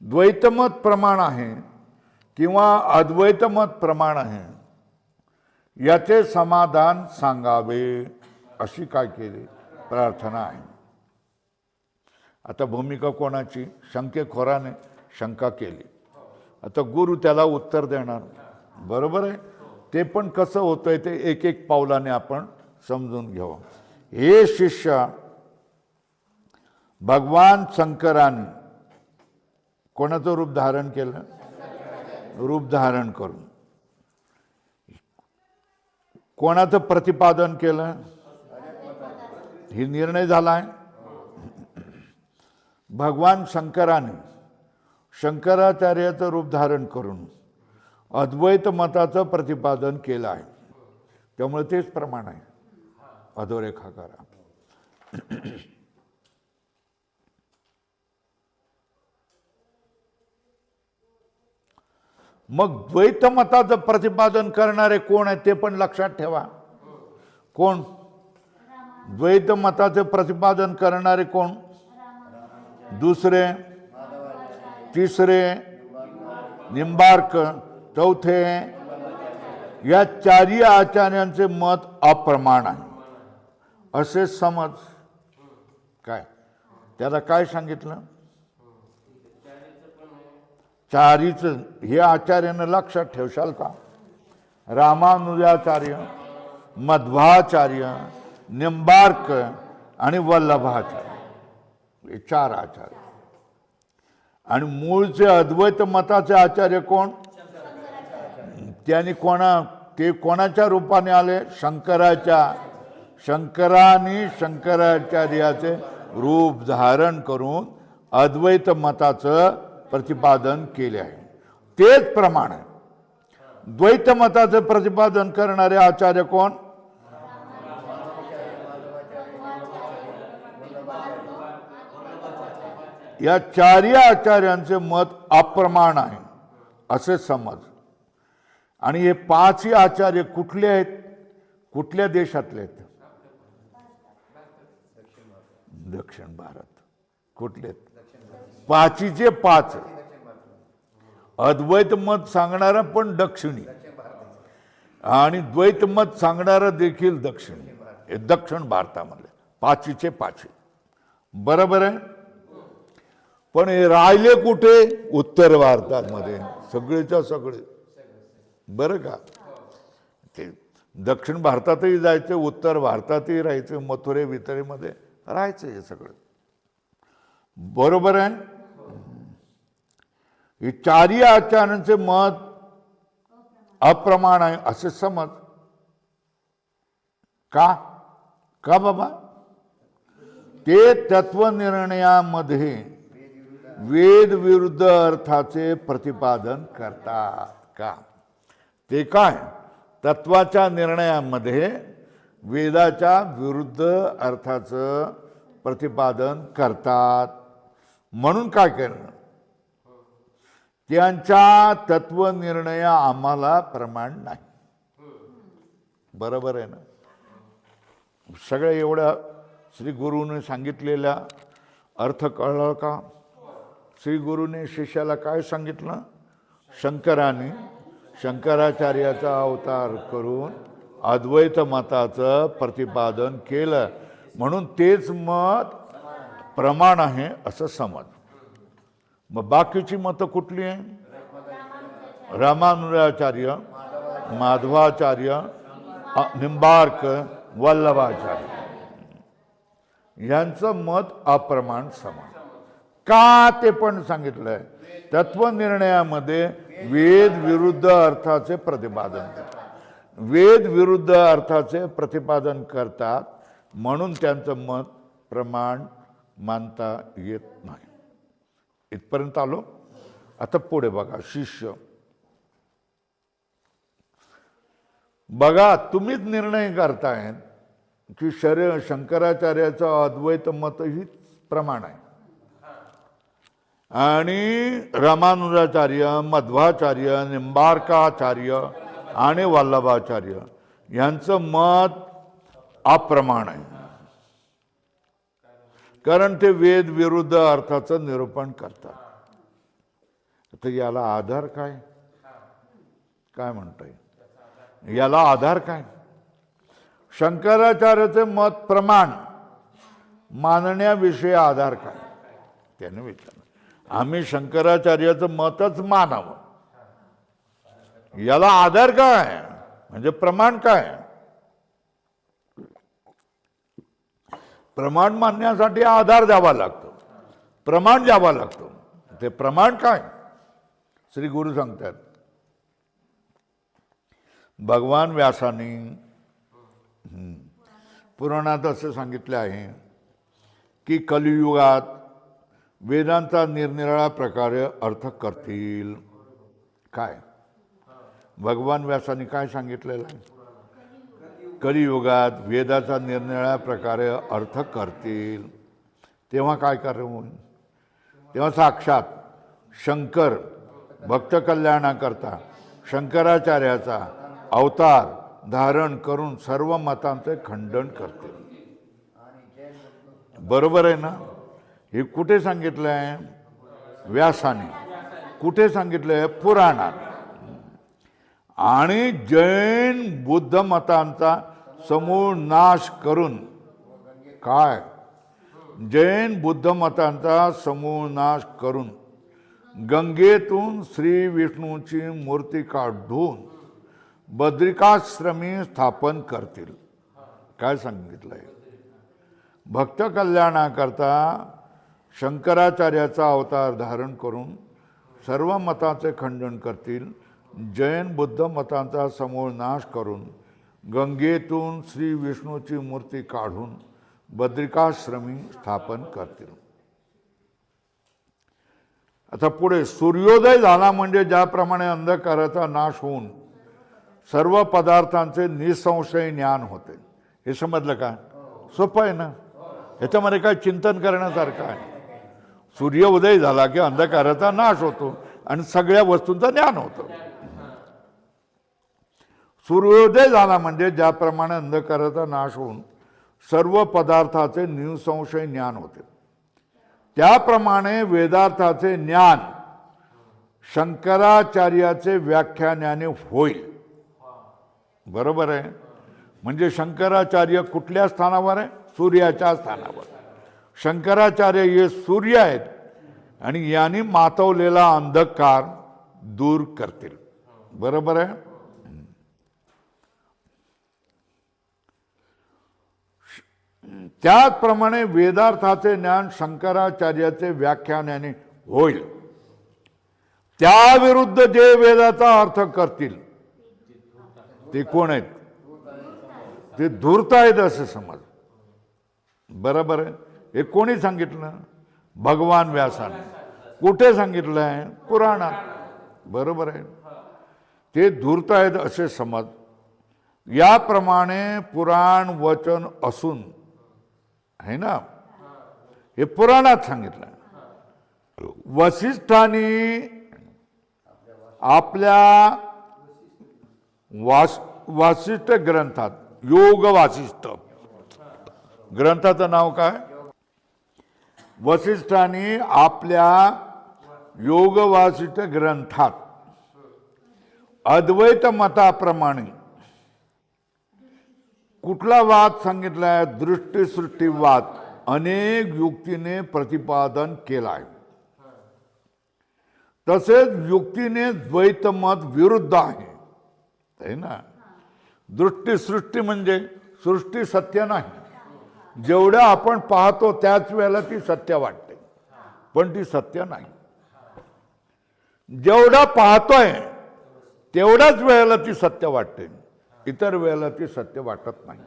द्वैतमत प्रमाण आहे किंवा अद्वैतमत प्रमाण आहे याचे समाधान सांगावे अशी काय केली प्रार्थना आहे. आता भूमिका कोणाची? शंकेखोराने शंका केली. आता गुरु त्याला उत्तर देणार. बरोबर आहे. ते पण कसं होतंय ते एक एक पावलाने आपण समजून घेऊ. हे शिष्य भगवान शंकराने कोणाचं रूप धारण केलं? रूप धारण करून कोणाचं प्रतिपादन केलं? ही निर्णय झालाय. भगवान शंकराने शंकराचार्याचं रूप धारण करून अद्वैत मताचं प्रतिपादन केलं आहे. त्यामुळे तेच प्रमाण आहे. अधोरेखा करा. मग द्वैत मताचं प्रतिपादन करणारे कोण आहे ते पण लक्षात ठेवा. कोण? द्वैत मताचे प्रतिपादन करणारे कोण? दुसरे, तिसरे निंबार्क, चौथे. या चारही आचार्यांचे मत अप्रमाण आहे असे समज. काय त्याला काय सांगितलं? चारीचं हे आचार्यानं लक्षात ठेवशाल का? रामानुजाचार्य, मध्वाचार्य, निंबार्क आणि वल्लभाचार्य हे चार आचार्य. आणि मूळचे अद्वैत मताचे आचार्य कोण? त्यांनी ते कोणाच्या रूपाने आले? शंकराच्या. शंकराने शंकराचार्याचे रूप धारण करून अद्वैत मताचं प्रतिपादन केले आहे. तेच प्रमाण आहे. द्वैत मताचे प्रतिपादन करणारे आचार्य कोण? या चारही आचार्यांचे मत अप्रमाण आहे असे समज. आणि हे पाचही आचार्य कुठले आहेत? कुठल्या देशातले आहेत? दक्षिण भारत. कुठले आहेत? पाचीचे पाच. अद्वैत मत सांगणारा पण दक्षिणी आणि द्वैत मत सांगणारा देखील दक्षिणी. हे दक्षिण भारतामधले पाचीचे पाची. बरोबर आहे. पण हे राहिले कुठे? उत्तर भारतामध्ये. सगळेच्या सगळे. बरं का? ते दक्षिण भारतातही जायचे, उत्तर भारतातही राहायचे, मथुरे वितरेमध्ये राहायचे हे सगळं. बरोबर आहे. हे चारही आचार्यांचे मत अप्रमाण आहे असे समज. का? का बाबा? ते तत्वनिर्णयामध्ये वेद विरुद्ध अर्थाचे प्रतिपादन करतात का? ते काय? तत्वाच्या निर्णयामध्ये वेदाच्या विरुद्ध अर्थाचं प्रतिपादन करतात. म्हणून काय करणं? त्यांच्या तत्वनिर्णय आम्हाला प्रमाण नाही. बरोबर आहे ना? सगळ्या एवढ्या श्री गुरुने सांगितलेला अर्थ कळला का? श्री गुरुने शिष्याला काय सांगितलं? शंकराने शंकराचार्याचा अवतार करून अद्वैत मताचं प्रतिपादन केलं म्हणून तेच मत प्रमाण आहे असं समज. मग बाकीची मतं कुठली आहे? रामानुजाचार्य, माधवाचार्य, निंबार्क, वल्लभाचार्य यांचं मत अप्रमाण समज. का? ते पण सांगितलंय. तत्वनिर्णयामध्ये वेद विरुद्ध अर्थाचे प्रतिपादन करतात. वेद विरुद्ध अर्थाचे प्रतिपादन करतात म्हणून त्यांचं मत प्रमाण मानता येत नाही. इथपर्यंत आलो. आता पुढे बघा. शिष्य बघा, तुम्हीच निर्णय करताय की शंकराचार्याचं अद्वैत मत ही प्रमाण आहे आणि रामानुजाचार्य, मध्वाचार्य, निंबार्काचार्य आणि वल्लभाचार्य यांचं मत अप्रमाण आहे. कारण ते वेद विरुद्ध अर्थाचं निरूपण करतात. तर याला आधार काय? काय म्हणताय याला आधार काय? शंकराचार्याचे मत प्रमाण मानण्याविषयी आधार काय? त्याने विचारलं. आम्ही शंकराचार्याचं मतच मानावं, याला आधार काय म्हणजे प्रमाण काय? प्रमाण मानण्यासाठी आधार द्यावा लागतो, प्रमाण द्यावा लागतो. ते प्रमाण काय? श्री गुरु सांगतात, भगवान व्यासाने पुराणात असे सांगितले आहे की कलियुगात वेदांचा निरनिराळ्या प्रकारे अर्थ करतील. काय भगवान व्यासाने काय सांगितलेलं आहे? कलियुगात वेदाचा निरनिराळ्या प्रकारे अर्थ करतील. तेव्हा काय करून? तेव्हा साक्षात शंकर भक्त कल्याणाकरता शंकराचार्याचा अवतार धारण करून सर्व मतांचे खंडन करतील. बरोबर आहे ना? हे कुठे सांगितलं आहे? व्यासाने. कुठे सांगितलं आहे? पुराणात. आणि जैन बुद्ध मतांचा समूळ नाश करून काय? जैन बुद्ध मतांचा समूळ नाश करून गंगेतून श्री विष्णूची मूर्ती काढून बद्रिकाश्रमी स्थापन करतील. काय सांगितलंय? भक्त कल्याणाकरता शंकराचार्याचा अवतार धारण करून सर्व मताचे खंडन करतील. जैन बुद्ध मतांचा समूळ नाश करून गंगेतून श्री विष्णूची मूर्ती काढून बद्रिकाश्रमी स्थापन करतील. आता पुढे, सूर्योदय झाला म्हणजे ज्याप्रमाणे अंधकाराचा नाश होऊन सर्व पदार्थांचे निसंशय ज्ञान होते. हे समजलं का? सोपं आहे ना? ह्याच्यामध्ये काय चिंतन करण्यासारखं आहे? सूर्य उदय झाला की अंधकाराचा नाश होतो आणि सगळ्या वस्तूंचं ज्ञान होतं. सूर्योदय झाला म्हणजे ज्याप्रमाणे अंधकाराचा नाश होऊन सर्व पदार्थाचे निसंशय ज्ञान होते, त्याप्रमाणे वेदार्थाचे ज्ञान शंकराचार्याचे व्याख्यानाने होईल. बरोबर आहे? म्हणजे शंकराचार्य कुठल्या स्थानावर आहे? सूर्याच्या स्थानावर. शंकराचार्य हे सूर्य आहेत आणि यांनी मातवलेला अंधकार दूर करतील. बरोबर आहे? त्याचप्रमाणे वेदार्थाचे ज्ञान शंकराचार्याचे व्याख्यानाने होईल. त्याविरुद्ध जे वेदाचा अर्थ करतील ते कोण आहेत? ते धूर्त आहेत असे समज. बरोबर आहे? हे कोणी सांगितलं? भगवान व्यासाने. कुठे सांगितलं आहे? पुराणात. बरोबर आहे? ते धूर्त आहेत असे समज. याप्रमाणे पुराण वचन असून आहे ना, हे पुराणात सांगितलं. वसिष्ठांनी आपल्या वासिष्ठ ग्रंथात, योग वासिष्ठ ग्रंथाचं नाव काय? वसिष्ठांनी आपल्या योग वासिष्ठ ग्रंथात अद्वैत मताप्रमाणे कुठला वाद सांगितलाय? दृष्टीसृष्टीवाद अनेक युक्तीने प्रतिपादन केलाय. तसेच युक्तीने द्वैतमत विरुद्ध आहे ना. दृष्टीसृष्टी म्हणजे सृष्टी सत्य नाही. जेवढं आपण पाहतो त्याच वेळेला ती सत्य वाटते, पण ती सत्य नाही. जेवढं पाहतोय तेवढ्याच वेळेला ती सत्य वाटते, इतर वेळेला ती सत्य वाटत नाही.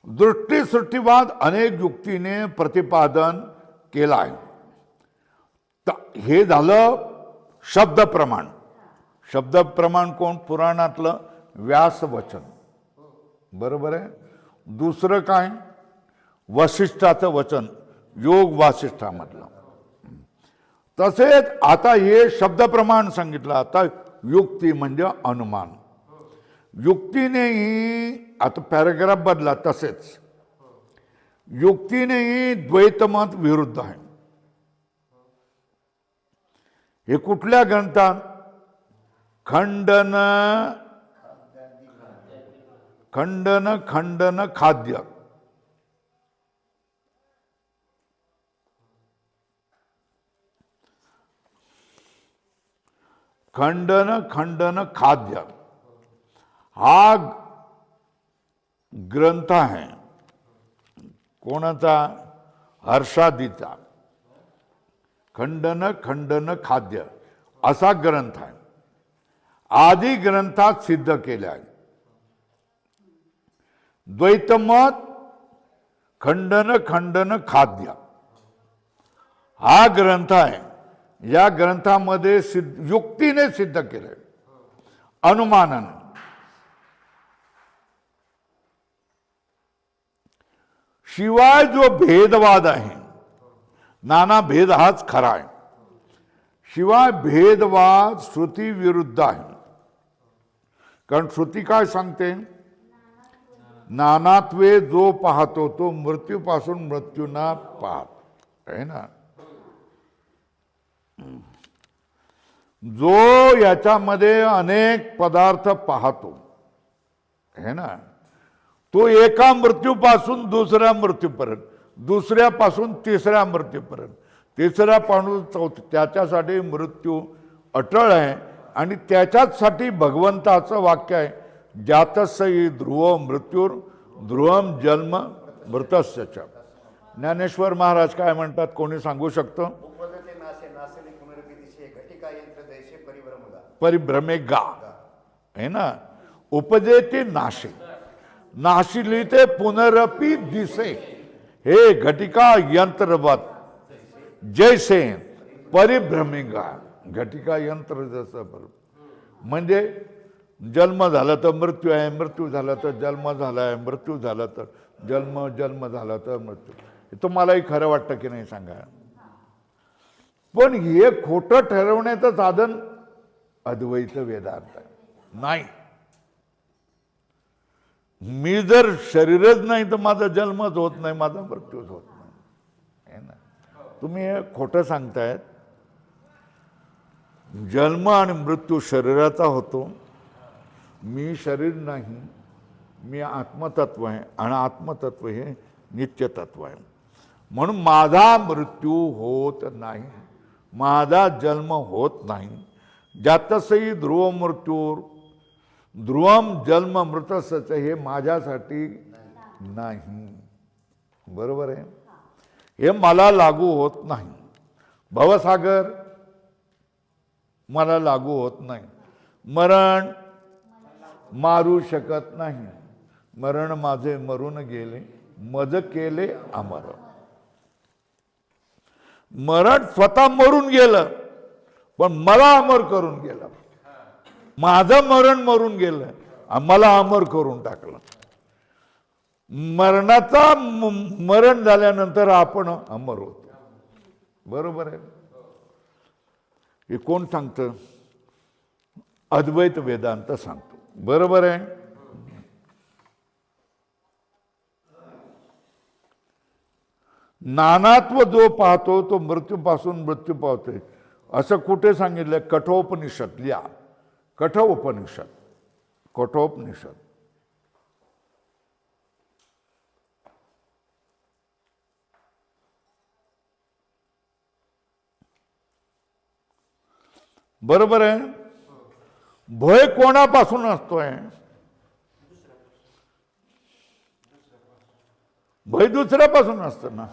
दृष्टीसृष्टीवाद अनेक युक्तीने प्रतिपादन केला आहे. हे झालं शब्द प्रमाण. शब्द प्रमाण कोण? पुराणातलं व्यास वचन. बरोबर आहे? दुसरं काय? वसिष्ठाचं वचन, योग वासिष्ठामधलं. तसेच आता हे शब्द प्रमाण सांगितलं. आता युक्ती म्हणजे अनुमान. युक्तीनेही, आता पॅराग्राफ बदला तसेच, युक्तीनेही द्वैतमत विरुद्ध आहे. हे कुठल्या ग्रंथात? खंडन खंडन खंडन खाद्य. खंडन खंडन खाद्य हा ग्रंथ आहे. कोणाचा? हर्षादीचा. खंडन खंडन खाद्य असा ग्रंथ आहे. आदी ग्रंथात सिद्ध केले आहे. द्वैतमत खंडन खंडन खाद्य हा ग्रंथ आहे. या ग्रंथामध्ये युक्तीने सिद्ध केले, अनुमानाने. शिवाय जो भेदवाद आहे, नाना भेद हाच खरा आहे. शिवाय भेदवाद श्रुती विरुद्ध आहे. कारण श्रुती काय सांगते? नानात्वे जो पाहतो तो मृत्यूपासून मृत्यूना पाहत आहे ना. जो याच्यामध्ये अनेक पदार्थ पाहतो है ना, तो एका मृत्यूपासून दुसऱ्या मृत्यूपर्यंत, दुसऱ्यापासून तिसऱ्या मृत्यूपर्यंत, तिसऱ्यापासून त्याच्यासाठी मृत्यू अटळ आहे. आणि त्याच्यासाठी भगवंताचं वाक्य आहे, जातस्य ध्रुव मृत्यूर ध्रुवम जन्म मृतस्य च. ज्ञानेश्वर महाराज काय म्हणतात? कोणी सांगू शकतं? परिभ्रमे गा है ना. उपजे ते नाशे, नाशिली ते पुनरपी दिसे, हे घटिका यंत्रवत जैसे परिभ्रमेगा. घटिका यंत्र जसं, म्हणजे जन्म झाला तर मृत्यू आहे, मृत्यू झाला तर जन्म झाला आहे, मृत्यू झाला तर जन्म, जन्म झाला तर मृत्यू. हे तुम्हालाही खरं वाटतं की नाही सांगा? पण हे खोटं ठरवण्याचं साधन अद्वैत वेदांत आहे. नाही, मी जर शरीरच नाही तर माझा जन्मच होत नाही, माझा मृत्यूच होत नाही, है ना. तुम्ही हे खोटं सांगतायत. जन्म आणि मृत्यू शरीराचा होतो. मी शरीर नाही, मी आत्मतत्व आहे आणि आत्मतत्व हे नित्यतत्व आहे. म्हणून माझा मृत्यू होत नाही, माझा जन्म होत नाही. जातसही ध्रुव मृत्यूर ध्रुवम जन्म मृतसच, हे माझ्यासाठी नाही. बरोबर आहे? हे मला लागू होत नाही. भवसागर मला लागू होत नाही. मरण मारू शकत नाही. मरण माझे मरून गेले, मज केले अमर. मरण स्वतः मरून गेलं, पण मला अमर करून गेलं. माझं मरण मरून गेलं, मला अमर करून टाकलं. मरणाचा मरण झाल्यानंतर आपण अमर होतो. बरोबर आहे? हे कोण सांगतं? अद्वैत वेदांत सांगतो. बरोबर आहे? नानात्व जो पाहतो तो मृत्यूपासून मृत्यू पावतोय, असं कुठे सांगितलं? कठोपनिषद लिहा. कठोपनिषद, कठोपनिषद. बरोबर आहे? भय कोणापासून असतोय? भय दुसऱ्यापासून असतं ना.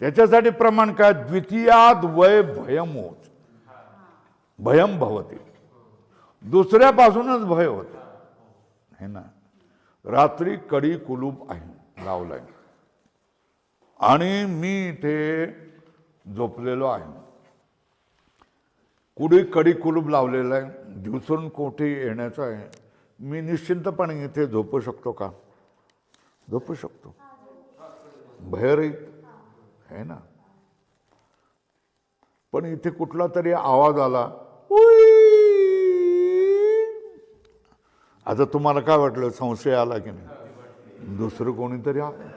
त्याच्यासाठी प्रमाण काय? द्वितीयाद वय भयमोच, भयम भवती. दुसऱ्यापासूनच भय होत है ना. रात्री कडी कुलूप आहे लावलाय आणि मी इथे झोपलेलो आहे. कुडी कडी कुलूप लावलेला आहे, दिवसून कोठे येण्याचं आहे. मी निश्चिंतपणे इथे झोपू शकतो का? झोपू शकतो, भयरहित है ना. पण इथे कुठला तरी आवाज आला, आता तुम्हाला काय वाटलं, संशय आला की नाही? दुसरं कोणीतरी आहे,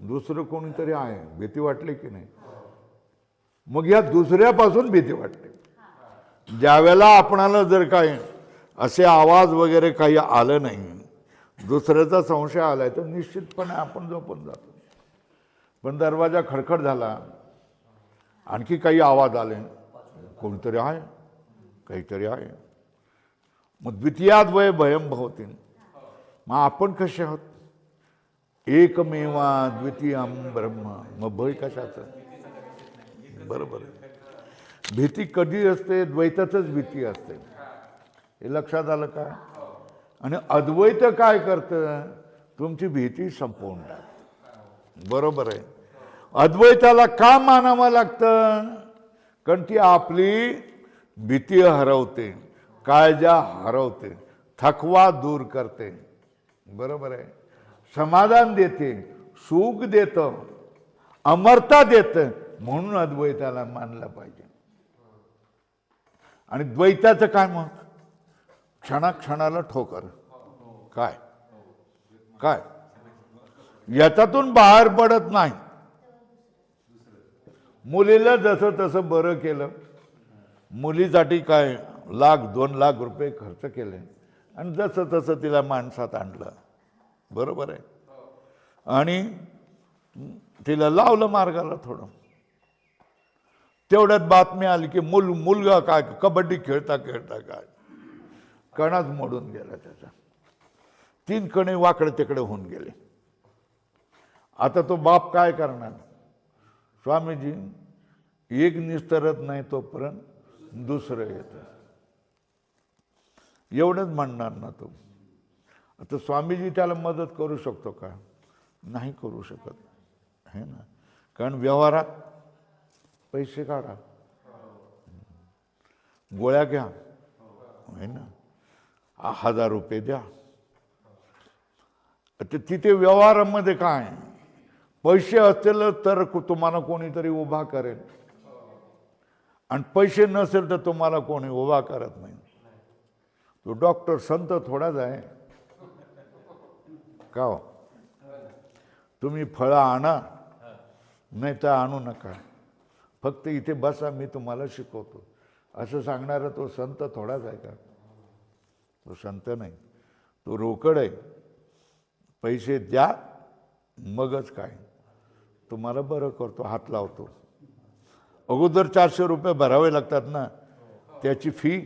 दुसरं कोणीतरी आहे, भीती वाटली की नाही? मग या दुसऱ्यापासून भीती वाटते. ज्यावेळेला आपणाला जर काय असे आवाज वगैरे काही आलं नाही, दुसऱ्याचा संशय आलाय, तर निश्चितपणे आपण झोपून जातो. पण दरवाजा खडखड झाला, आणखी काही आवाज आले, कोणीतरी आहे, काहीतरी आहे. मग द्वितीयाद्वय भयम भवती. मग आपण कसे आहोत? एकमेवा द्वितीयम ब्रह्म. मग भय कशाचं? बरोबर आहे. भीती कधी असते? द्वैताचंच भीती असते. हे लक्षात आलं का? आणि अद्वैत काय करतं? तुमची भीती संपवून टाकतं. बरोबर आहे. अद्वैताला का मानावं लागतं? कारण ती आपली भीती हरवते, काळजा हरवते, थकवा दूर करते. बरोबर आहे. समाधान देते, सुख देतं, अमरता देतं. म्हणून अद्वैताला मानलं पाहिजे. आणि द्वैताचं काय? मग क्षणाक्षणाला ठोकर. काय काय याच्यातून बाहेर पडत नाही. मुलीला जसं तसं बरं केलं, मुलीसाठी काय $1,00,000-2,00,000 रुपये खर्च केले, आणि जसं तसं तिला माणसात आणलं. बरोबर आहे. आणि तिला लावलं मार्गाला थोडं. तेवढ्यात बातमी आली की मुलगा काय कबड्डी खेळता खेळता काय कणाच मोडून गेला त्याचा. 3 कणे वाकडे तिकडे होऊन गेले. आता तो बाप काय करणार? स्वामीजी, एक निस्तरत नाही तोपर्यंत दुसरं येतं, एवढंच म्हणणार ना तो. आता स्वामीजी त्याला मदत करू शकतो का? नाही करू शकत, है ना. कारण व्यवहारात पैसे काढा, गोळ्या घ्या, है ना, 1000 रुपये द्या. तर तिथे व्यवहारामध्ये काय? पैसे असतील तर तुम्हाला कोणीतरी उभा करेल, आणि पैसे नसेल तर तुम्हाला कोणी उभा करत नाही. तो डॉक्टर संत थोडाच आहे का हो? तुम्ही फळं आणा, नाही तर आणू नका, फक्त इथे बसा, मी तुम्हाला शिकवतो, असं सांगणारा तो संत थोडाच आहे का? तो संत नाही, तो रोकड आहे. पैसे द्या, मगच काय तुम्हाला बरं करतो, हात लावतो. अगोदर 400 रुपये भरावे लागतात ना, त्याची फी.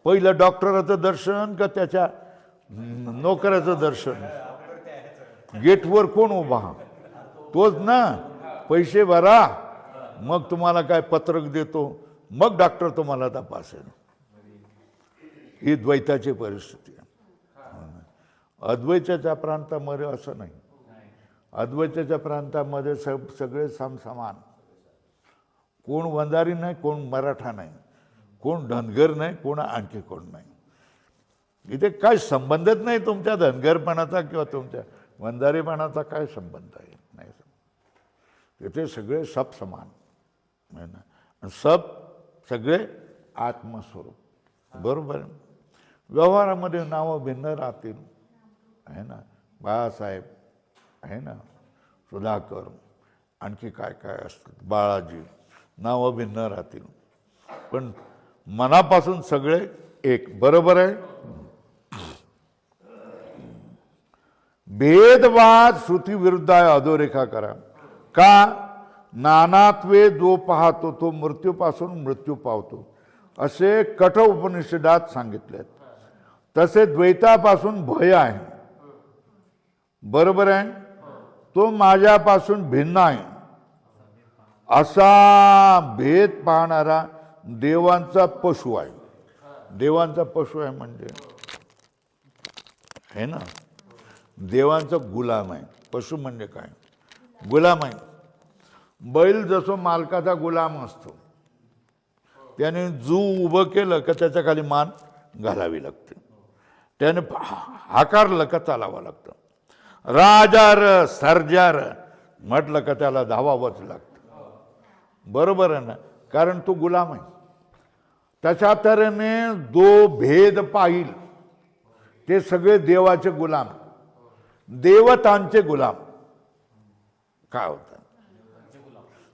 पहिलं डॉक्टराचं दर्शन का त्याच्या नोकराचं दर्शन? गेटवर कोण उभा? तोच ना. पैसे भरा, मग तुम्हाला काय पत्रक देतो, मग डॉक्टर तुम्हाला तपासेल. ही द्वैताची परिस्थिती आहे. अद्वैताच्या प्रांतामध्ये असं नाही. अद्वैताच्या प्रांतामध्ये सगळे समान. कोण वंजारी नाही, कोण मराठा नाही, कोण धनगर नाही, कोण आणखी कोण नाही. इथे काय संबंधच नाही तुमच्या धनगरपणाचा किंवा तुमच्या वंजारीपणाचा काय संबंध आहे? नाही. इथे सगळे सब समान आहे ना, सब सगळे आत्मस्वरूप. बरोबर. व्यवहारामध्ये नावं भिन्न राहतील, आहे ना, बाळासाहेब, आहे ना, सुधाकर, आणखी काय काय असतात, बाळाजी, नावं भिन्न राहतील, पण मनापासून सगळे एक. बरोबर आहे. भेदवाद श्रुती विरुद्ध आहे, अधोरेखा करा. का? नानात्वे जो पाहतो तो मृत्यूपासून मृत्यू पावतो, असे कठ उपनिषदात सांगितले. तसे द्वैतापासून भय आहे. बरोबर आहे. तो माझ्यापासून भिन्न आहे असा भेद पाहणारा देवांचा पशु आहे. देवांचा पशु आहे म्हणजे है ना, देवांचा गुलाम आहे. पशु म्हणजे काय? गुलाम आहे. बैल जसं मालकाचा गुलाम असतो, त्याने जू उभं केलं का त्याच्या खाली मान घालावी लागते, त्याने हाकारलं का चालावं लागतं. राजार सर्जार म्हटलं का त्याला धावावंच लागतं. बरोबर आहे ना, कारण तो गुलाम आहे. तशा तऱ्हेने जो भेद पाहिल ते सगळे देवाचे गुलाम, देवतांचे गुलाम. काय होतं?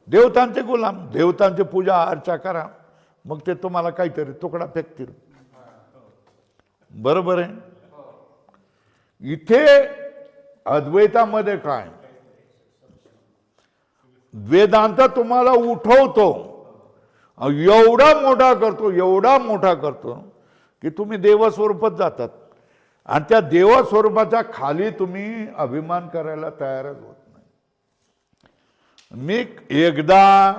देवतांचे गुलाम. देवतांची पूजा अर्चा करा, मग ते तुम्हाला काहीतरी तुकडा फेकतील. बरोबर आहे. इथे अद्वैतामध्ये काय, वेदांत तुम्हाला उठवतो, एवढा मोठा करतो, एवढा मोठा करतो की तुम्ही देवस्वरूपात जातात, आणि त्या देवस्वरूपाच्या खाली तुम्ही अभिमान करायला तयारच होत नाही. मी एकदा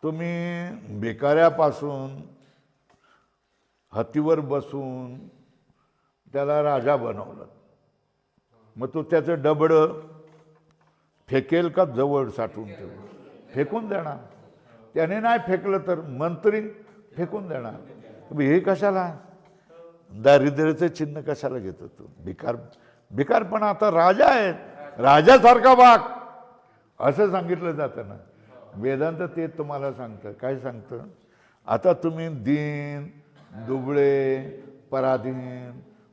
तुम्ही भिकाऱ्यापासून हत्तीवर बसून त्याला राजा बनवलं, मग तो त्याचं डबडं फेकेल का जवळ साठवून ठेवून? फेकून देणार. त्याने नाही फेकलं तर मंत्री फेकून देणार. हे कशाला? दारिद्र्याचं चिन्ह कशाला घेतो तू? भिकार पण आता राजा आहेत, राजासारखा वाग असं सांगितलं जातं ना. वेदांत ते तुम्हाला सांगतं. काय सांगतं? आता तुम्ही दीन, दुबळे, पराधीन,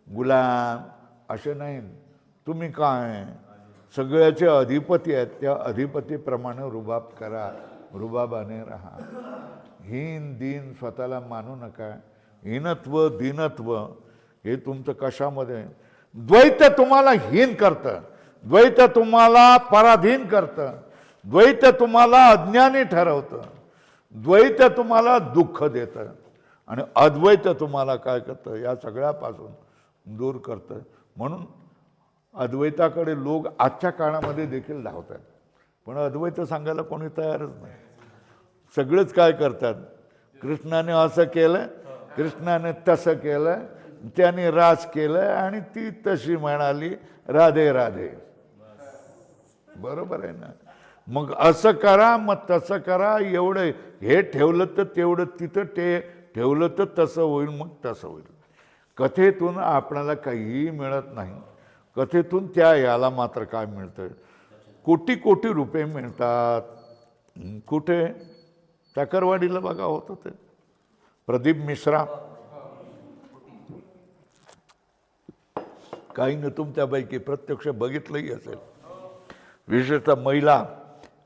गुलाम असे नाही, तुम्ही काय सगळ्याचे अधिपती आहेत. त्या अधिपतीप्रमाणे रुबाब करा, रुबाबाने राहा. हीन दीन स्वतःला मानू नका. हीनत्व दीनत्व हे तुमचं कशामध्ये? द्वैत तुम्हाला हीन करतं, द्वैत तुम्हाला पराधीन करतं, द्वैत तुम्हाला अज्ञानी ठरवतं, द्वैत तुम्हाला दुःख देतं, आणि अद्वैत तुम्हाला काय करतं? या सगळ्यापासून दूर करतं. म्हणून अद्वैताकडे लोक आजच्या काळामध्ये देखील धावतात, पण अद्वैत सांगायला कोणी तयारच नाही. सगळेच काय करतात? कृष्णाने असं केलं, कृष्णाने तसं केलं, त्याने राज केलं आणि ती तशी म्हणाली राधे राधे. बरोबर आहे ना? मग असं करा, मग तसं करा, एवढं हे ठेवलं तर तेवढं तिथं ठेवलं तर तसं होईल, मग तसं होईल. कथेतून आपल्याला काहीही मिळत नाही. कथेतून त्या याला मात्र काय मिळतं? कोटी कोटी रुपये मिळतात. कुठे? टाकरवाडीला बघा होतं ते प्रदीप मिश्रा. काही न तुमच्यापैकी प्रत्यक्ष बघितलंही असेल. विशेषतः महिला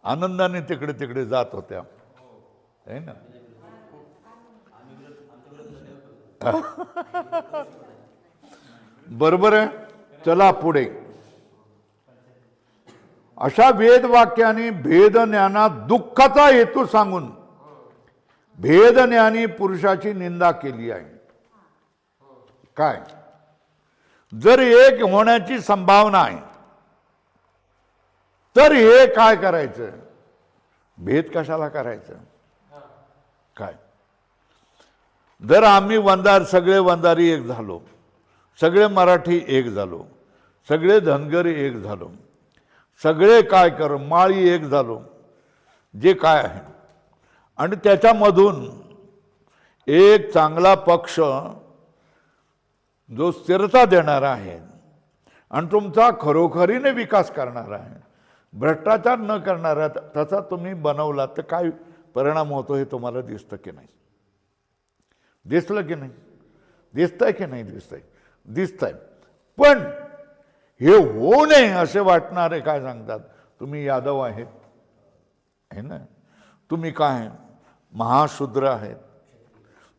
आनंदाने तिकडे तिकडे जात होत्या, है ना? बरोबर आहे. चला पुढे. अशा वेदवाक्याने भेदज्ञानात दुःखाचा हेतू सांगून भेदज्ञानी पुरुषाची निंदा केली आहे. काय? जर एक होण्याची संभावना आहे तर हे काय करायचं? भेद कशाला करायचं? काय? जर आम्ही वंदार, सगळे वंदारी एक झालो, सगळे मराठी एक झालो, सगळे धनगरी एक झालो, सगळे काय कर माळी एक झालो, जे काय आहे, आणि त्याच्यामधून एक चांगला पक्ष जो स्थिरता देणारा आहे आणि तुमचा खरोखरीने विकास करणारा आहे, भ्रष्टाचार न करणारा, तसा तुम्ही बनवला तर काय परिणाम होतो हे तुम्हाला दिसतं की नाही? दिसलं की नाही? दिसतंय की नाही? दिसतंय. पण हे होऊ नये असे वाटणारे काय सांगतात? तुम्ही यादव आहेत, है ना? तुम्ही काय महाशूद्र आहेत,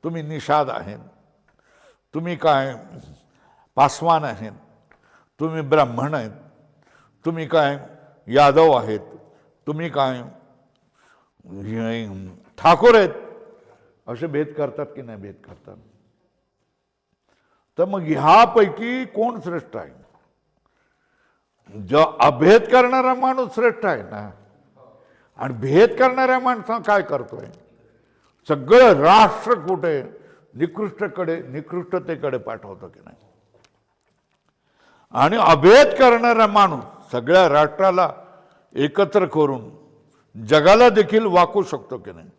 तुम्ही निषाद आहेत, तुम्ही काय पासवान आहेत, तुम्ही ब्राह्मण आहेत, तुम्ही काय यादव आहेत, तुम्ही काय ठाकूर आहेत, असे भेद करतात की नाही? भेद करतात. तर मग ह्यापैकी कोण श्रेष्ठ आहे? जो अभेद करणारा माणूस श्रेष्ठ आहे ना. आणि भेद करणाऱ्या माणसानं काय करतोय? सगळं राष्ट्र कुठे निकृष्टतेकडे पाठवतो की नाही? आणि अभेद करणारा माणूस सगळ्या राष्ट्राला एकत्र करून जगाला देखील वाकू शकतो की नाही?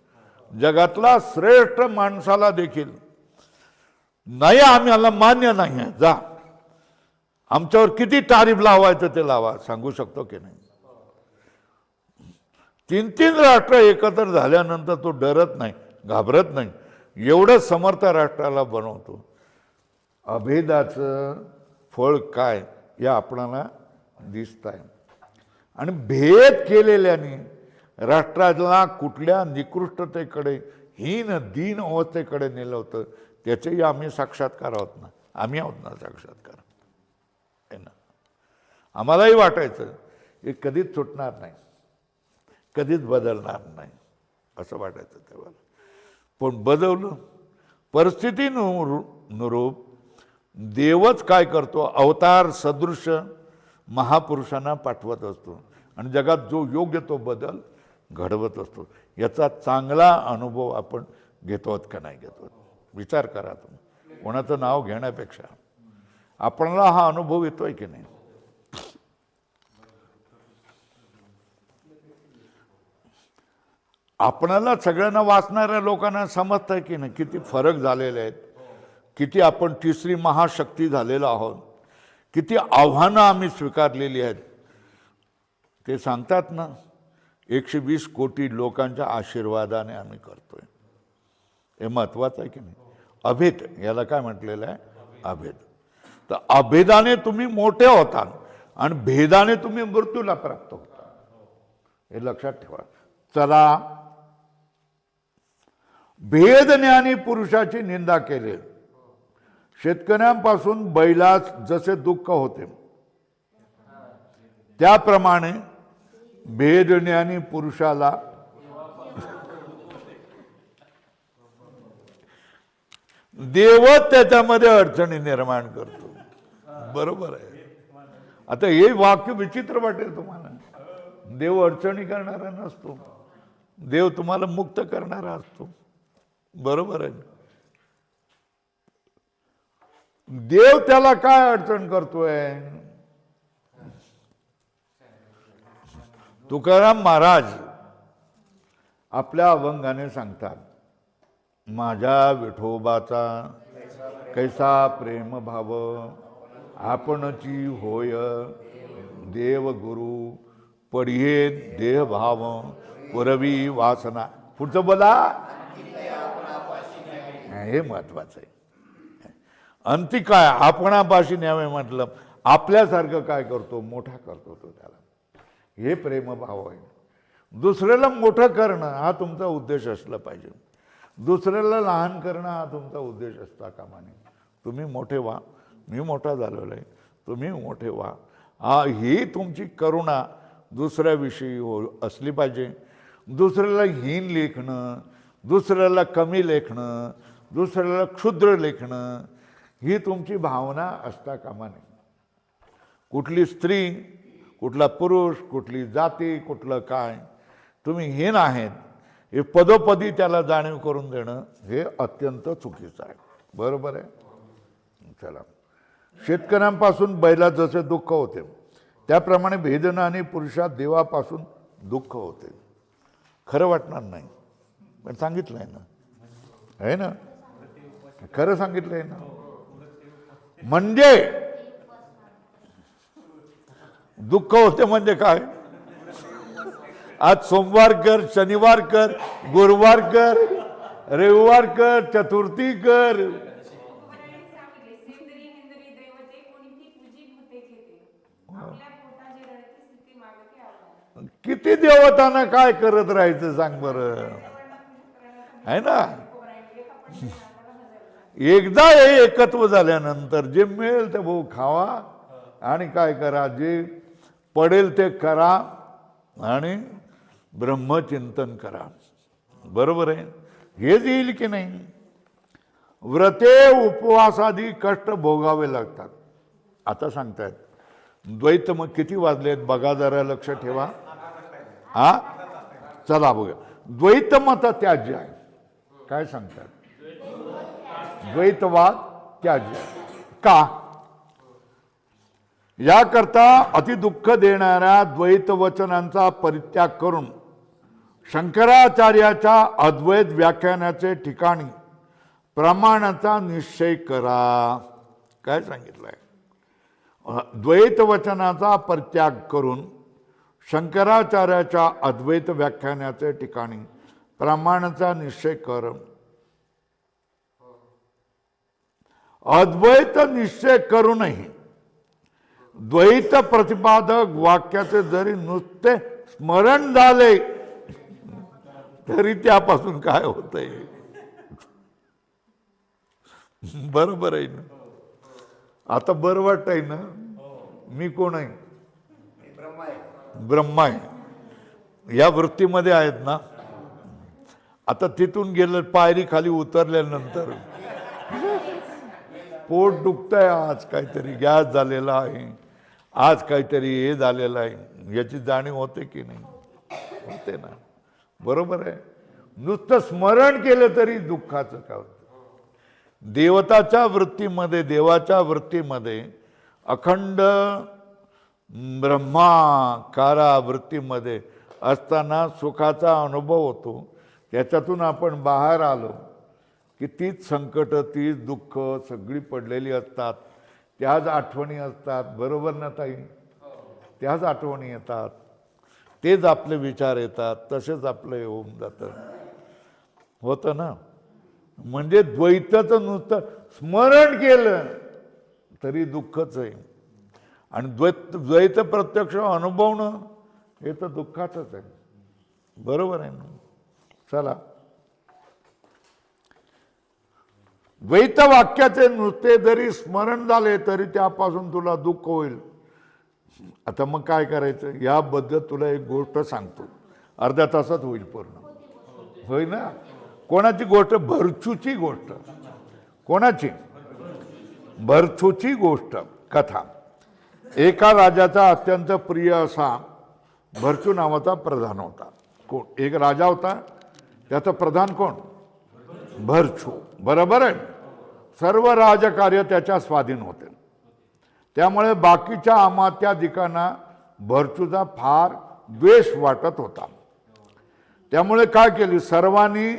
जगातला श्रेष्ठ माणसाला देखील नाही, आम्हाला मान्य नाही आहे, जा आमच्यावर किती तारीफ लावायचं ते लावा, सांगू शकतो की नाही? 3-3 राष्ट्र एकत्र झाल्यानंतर तो डरत नाही, घाबरत नाही, एवढं समर्थ राष्ट्राला बनवतो. अभेदाचं फळ काय हे आपणाला दिसत आहे. आणि भेद केलेल्याने राष्ट्राला कुठल्या निकृष्टतेकडे हीन दीन अवस्थेकडे नेलं होतं त्याचेही आम्ही साक्षात्कार आहोत ना. आम्ही आहोत ना साक्षात्कार आहे ना. आम्हालाही वाटायचं हे कधीच सुटणार नाही, कधीच बदलणार नाही असं वाटायचं तेव्हा. पण बदललं परिस्थितीनुरूप देवच काय करतो, अवतार सदृश महापुरुषांना पाठवत असतो आणि जगात जो योग्य तो बदल घडवत असतो. याचा चांगला अनुभव आपण घेतो का नाही घेतो विचार करा तुम्ही. कोणाचं नाव घेण्यापेक्षा आपणाला हा अनुभव येतोय की नाही. आपणाला सगळ्यांना वाचणाऱ्या लोकांना समजतंय की नाही किती फरक झालेले आहेत, किती आपण तिसरी महाशक्ती झालेलो आहोत, किती आव्हानं आम्ही स्वीकारलेली आहेत. ते सांगतात ना 120 कोटी लोकांच्या आशीर्वादाने आम्ही करतोय. हे महत्वाचं आहे की नाही. अभेद याला काय म्हटलेलं आहे, अभेद. तर अभेदाने तुम्ही मोठे होता आणि भेदाने तुम्ही मृत्यूला प्राप्त होता, हे लक्षात ठेवा. चला, भेद ज्ञानी पुरुषाची निंदा केली. शेतकऱ्यांपासून बैलास जसे दुःख होते त्याप्रमाणे भेद ज्ञानी पुरुषाला देवच त्याच्यामध्ये अडचणी निर्माण करतो. बरोबर आहे. आता हे वाक्य विचित्र वाटेल तुम्हाला. देव अडचणी करणारा नसतो, देव तुम्हाला मुक्त करणारा असतो. बरोबर आहे. देव त्याला काय अडचण करतोय. तुकाराम महाराज आपल्या अभंगाने सांगतात, माझ्या विठोबाचा कैसा प्रेम भाव आपणची होय देव गुरु पडिये देह भाव पुरवी वासना. पुढचं बोला. हे महत्वाचं आहे. अंती काय आपणापाशी न्यावे म्हटलं आपल्यासारखं काय करतो, मोठा करतो तो त्याला. हे प्रेमभाव आहे. दुसऱ्याला मोठं करणं हा तुमचा उद्देश असला पाहिजे. दुसऱ्याला लहान करणं हा तुमचा उद्देश असता कामा नये. तुम्ही मोठे व्हा, मी मोठा झालेलो आहे, तुम्ही मोठे व्हा, हा ही तुमची करुणा दुसऱ्याविषयी असली पाहिजे. दुसऱ्याला हीन लेखणं, दुसऱ्याला कमी लेखणं, दुसऱ्याला क्षुद्र लेखणं ही तुमची भावना असता कामा नये. कुठली स्त्री, कुठला पुरुष, कुठली जाती, कुठलं काय तुम्ही हीन आहेत हे पदोपदी त्याला जाणीव करून देणं हे अत्यंत चुकीचं आहे. बरोबर आहे. चला, शेतकऱ्यांपासून बैला जसे दुःख होते त्याप्रमाणे भेदना आणि पुरुषात देवापासून दुःख होते. खरं वाटणार नाही पण सांगितलंय ना, आहे ना, खरं सांगितलंय ना. म्हणजे दुःख होते म्हणजे काय, आज सोमवार कर, शनिवार कर, गुरुवार कर, रविवार कर, चतुर्थी कर. किती देवतांना काय करत राहायचं सांग बरं, आहे ना. एकदा हे एकत्व झाल्यानंतर जे मिळेल ते भाऊ खावा आणि काय करा, जे पडेल ते करा आणि ब्रह्मचिंतन करा. बरोबर आहे. हेच येईल की नाही. व्रते उपवासादी कष्ट भोगावे लागतात. आता सांगतायत द्वैत. मग किती वाजलेत बघा जरा, लक्ष ठेवा. हा, चला बघा. द्वैत मत त्याज्य आहे. काय सांगतात, द्वैतवाद त्याज्य का. याकरता अतिदुःख देणाऱ्या द्वैत वचनांचा परित्याग करून शंकराचार्याच्या अद्वैत व्याख्यानाचे ठिकाणी प्रमाणाचा निश्चय करा. काय सांगितलंय, द्वैत वचनाचा परित्याग करून शंकराचार्याच्या अद्वैत व्याख्यानाचे ठिकाणी प्रमाणाचा निश्चय कर. अद्वैत निश्चय करूनही द्वैत प्रतिपादक वाक्याचे जरी नुसते स्मरण झाले तरी त्यापासून काय होतंय? बरोबर आहे ना? आता बरं वाटतंय ना? मी कोण आहे? ब्रह्मा आहे. या वृत्तीमध्ये आहेत ना. आता तिथून गेलं, पायरी खाली उतरल्यानंतर पोट दुखतंय, आज काहीतरी गॅस झालेला आहे, आज काहीतरी हे झालेलं आहे, याची जाणीव होते की नाही? होते ना. बरोबर आहे. नुसतं स्मरण केलं तरी दुःखाचं काय होतं? देवताच्या वृत्तीमध्ये, देवाच्या वृत्तीमध्ये, अखंड ब्रह्माकारा वृत्तीमध्ये असताना सुखाचा अनुभव होतो. त्याच्यातून आपण बाहेर आलो की तीच संकट, तीच दुःख सगळी पडलेली असतात, त्याच आठवणी असतात. बरोबर ना ताई? त्याच आठवणी येतात, तेच आपले विचार येतात, तसेच आपलं होऊन जातं. होतं ना? म्हणजे द्वैताचं नुसतं स्मरण केलं तरी दुःखच आहे. आणि द्वैत प्रत्यक्ष अनुभवणं हे तर दुःखाचंच आहे. बरोबर आहे ना? चला, द्वैत वाक्याचे नुसते जरी स्मरण झाले तरी त्यापासून तुला दुःख होईल. आता मग काय करायचं? याबद्दल तुला एक गोष्ट सांगतो, अर्ध्या तासात होईल पूर्ण. होय ना? कोणाची गोष्ट? भरचूची गोष्ट. कोणाची? भरचूची गोष्ट, कथा. एका राजाचा अत्यंत प्रिय असा भरचू नावाचा प्रधान होता. कोण? एक राजा होता, त्याचा प्रधान कोण? भरचू. बरोबर आहे. सर्व राजकार्य त्याच्या स्वाधीन होते. त्यामुळे बाकीच्या अमात्याधिकांना भरचूचा फार द्वेष वाटत होता. त्यामुळे काय केली? सर्वांनी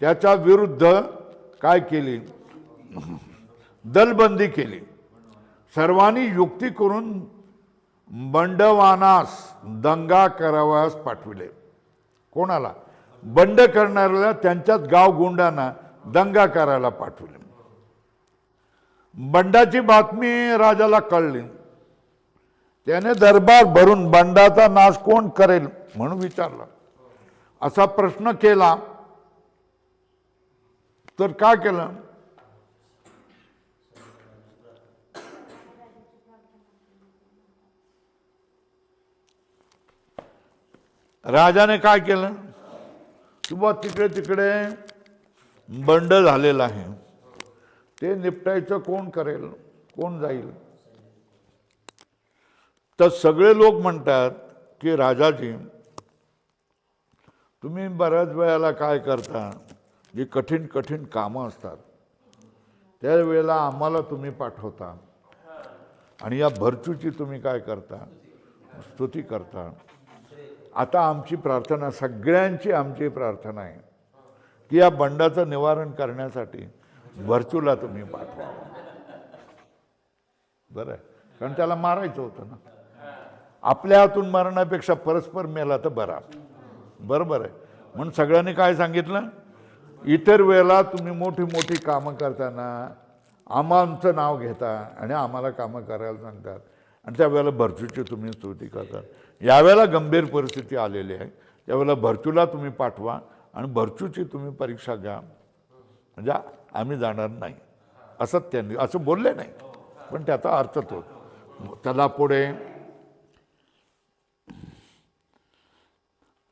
त्याच्या विरुद्ध काय केली? दलबंदी केली. सर्वांनी युक्ती करून बंडवानास, दंगा करावयास पाठविले. कोणाला? बंड करणाऱ्याला, त्यांच्याच गावगुंडांना दंगा करायला पाठविले. बंडाची बातमी राजाला कळली. त्याने दरबार भरून बंडाचा नाश कोण करेल म्हणून विचारला. असा प्रश्न केला तर काय केलं? राजाने काय केलं? किंवा तिकडे तिकडे बंड झालेलं आहे, ते निपटायचं कोण करेल? कोण जाईल? तर सगळे लोक म्हणतात की राजाजी, तुम्ही बऱ्याच वेळेला काय करता, जी कठीण कठीण कामं असतात त्यावेळेला आम्हाला तुम्ही पाठवता आणि या भरचूची तुम्ही काय करता? स्तुती करता. आता आमची प्रार्थना, सगळ्यांची आमची प्रार्थना आहे की या बंडाचं निवारण करण्यासाठी भरचूला तुम्ही पाठवा. बरं आहे, कारण त्याला मारायचं होतं ना. आपल्या हातून मरण्यापेक्षा परस्पर मेला तर बरा. बरोबर आहे. म्हणून सगळ्यांनी काय सांगितलं? इतर वेळेला तुम्ही मोठी मोठी कामं करताना आमचं नाव घेता आणि आम्हाला कामं करायला सांगतात आणि त्यावेळेला भरचूची तुम्ही स्तुती करता. यावेळेला गंभीर परिस्थिती आलेली आहे, त्यावेळेला भरचूला तुम्ही पाठवा आणि भरचूची तुम्ही परीक्षा घ्या, म्हणजे आम्ही जाणार नाही. असं त्यांनी असं बोलले नाही, पण त्याचा अर्थ तो. त्याला पुढे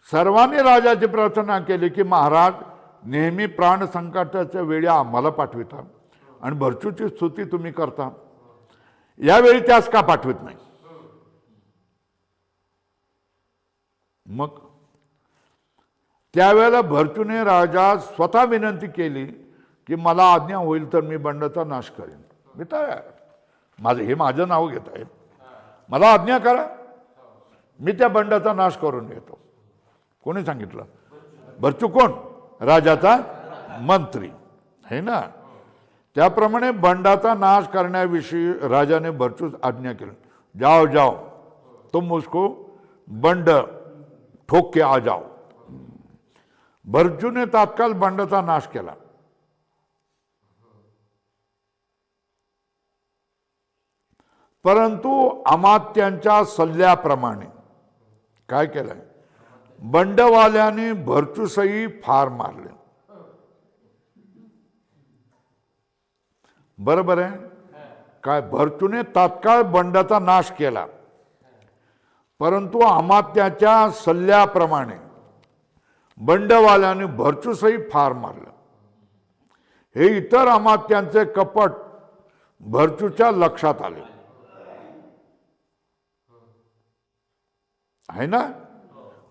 सर्वांनी राजाची प्रार्थना केली की महाराज नेहमी प्राण संकटाच्या वेळी आम्हाला पाठविता आणि भरचूची स्तुती तुम्ही करता, यावेळी त्यास का पाठवत नाही? मग त्यावेळेला भरचूने राजा स्वतः विनंती केली की मला आज्ञा होईल तर मी बंडाचा नाश करेन. मी तयार, माझं नाव घेत आहेत, मला आज्ञा करा, मी त्या बंडाचा नाश करून येतो. कोणी सांगितलं? भरचू. कोण? राजाचा मंत्री है ना. त्याप्रमाणे बंडाचा नाश करण्याविषयी राजाने भरचूस आज्ञा केली. जाओ जाओ तुम उसको बंड ठोक के आ जाओ. भरचूने तात्काळ बंडाचा नाश केला. परंतु अमात्यांच्या सल्ल्याप्रमाणे काय केलंय, बंडवाल्याने भरचूसही फार मारले. बरोबर आहे काय, भरचूने तात्काळ बंडाचा नाश केला, परंतु अमात्याच्या सल्ल्याप्रमाणे बंडवाल्याने भरचूसही फार मारलं. हे इतर अमात्यांचे कपट भरचूच्या लक्षात आले आहे ना,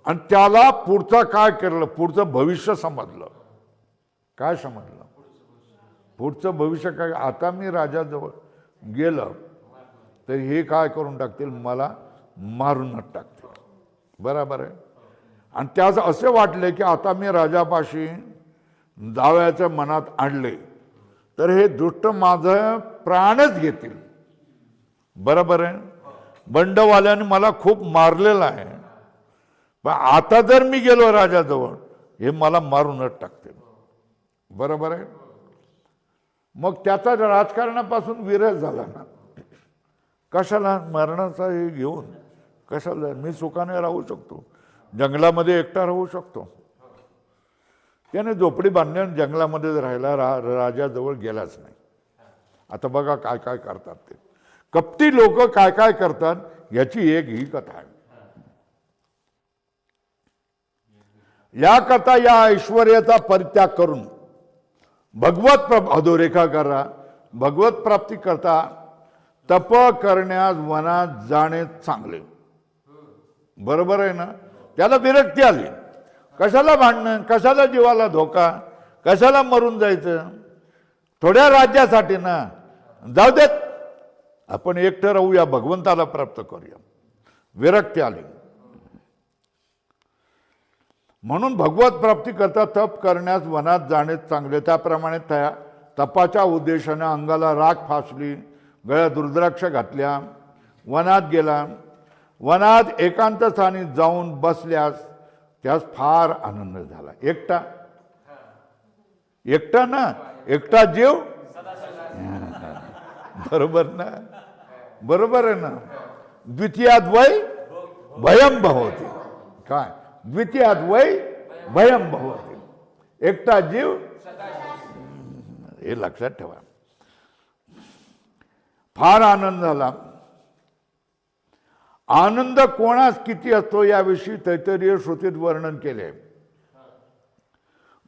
आणि त्याला पुढचं काय केलं, पुढचं भविष्य समजलं. काय समजलं पुढचं भविष्य काय, आता मी राजाजवळ गेलं तर हे काय करून टाकतील, मला मारूनच टाकतील. बरोबर आहे. आणि त्याच असे वाटले की आता मी राजापाशी जावयाच्या मनात आणले तर हे दुष्ट माझं प्राणच घेतील. बरोबर आहे. बंडवाल्याने मला खूप मारलेलं आहे, पण आता जर मी गेलो राजाजवळ हे मला मारूनच टाकतील. बरोबर आहे. मग त्याचा राजकारणापासून विरह झाला ना. कशाला मरणाचा हे घेऊन कशाला, मी सुखाने राहू शकतो, जंगलामध्ये एकटा राहू शकतो. त्याने झोपडी बांधल्या जंगलामध्ये राहायला, राजाजवळ गेलाच नाही. आता बघा काय काय करतात ते कपटी लोक, काय काय करतात याची एक ही कथा आहे. या कथा या ऐश्वर्याचा परित्याग करून भगवत अधोरेखा करा, भगवत प्राप्ती करता तप करण्यास वनात जाणे चांगले. बरोबर आहे ना. त्याला विरक्ती आली. कशाला भांडणं, कशाला जीवाला धोका, कशाला मरून जायचं, थोड्या राज्यासाठी ना, जाऊ देत आपण एकटं राहूया, भगवंताला प्राप्त करूया. विरक्ती आली. म्हणून भगवत प्राप्ती करता तप करण्यास वनात जाणे चांगले. त्याप्रमाणे त्या तपाच्या उद्देशाने अंगाला राख फासली, गळ्यात रुद्राक्ष घातल्या, वनात गेला. वनात एकांत स्थानी जाऊन बसल्यास त्यास फार आनंद झाला. एकटा एकटा ना, एकटा जीव. बरोबर ना, बरोबर आहे ना. द्वितीयाद वै भयम भवति. काय द्वितीयाद वै भयम भवति. एकटा जीव, हे लक्षात ठेवा. फार आनंद झाला. आनंद कोणास किती असतो याविषयी तैत्तिरीय श्रुतीत वर्णन केले.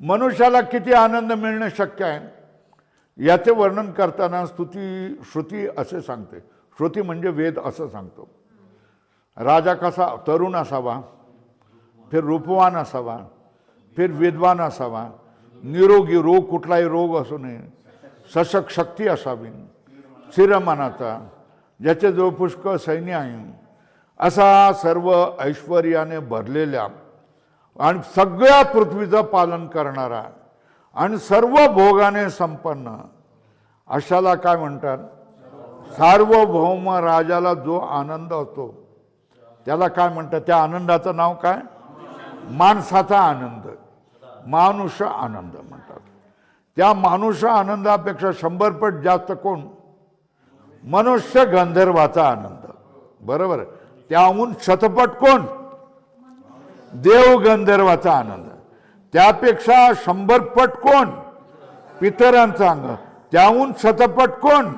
मनुष्याला किती आनंद मिळणे शक्य आहे याचे वर्णन करताना श्रुती असे सांगते. श्रुती म्हणजे वेद असं सांगतो. राजा कसा तरुण असावा, फिर रूपवान असावा, फिर विद्वान असावा, निरोगी, रोग कुठलाही रोग असू नये, सशक शक्ती असावी, स्थिरमानाचा, ज्याचे जो पुष्कळ सैन्य आहे, असा सर्व ऐश्वर्याने भरलेल्या आणि सगळ्या पृथ्वीचं पालन करणारा आणि सर्व भोगाने संपन्न अशाला काय म्हणतात, सार्वभौम राजाला जो आनंद असतो त्याला काय म्हणतात, त्या आनंदाचं नाव काय, माणसाचा आनंद, मानुष आनंद म्हणतात. त्या मानुष आनंदापेक्षा 100 पट जास्त कोण, मनुष्य गंधर्वाचा आनंद. बरोबर. त्याहून शतपट कोण, देव गंधर्वाचा आनंद. त्यापेक्षा 100 पट कोण, पितरांचा आनंद. त्याहून शतपट कोण,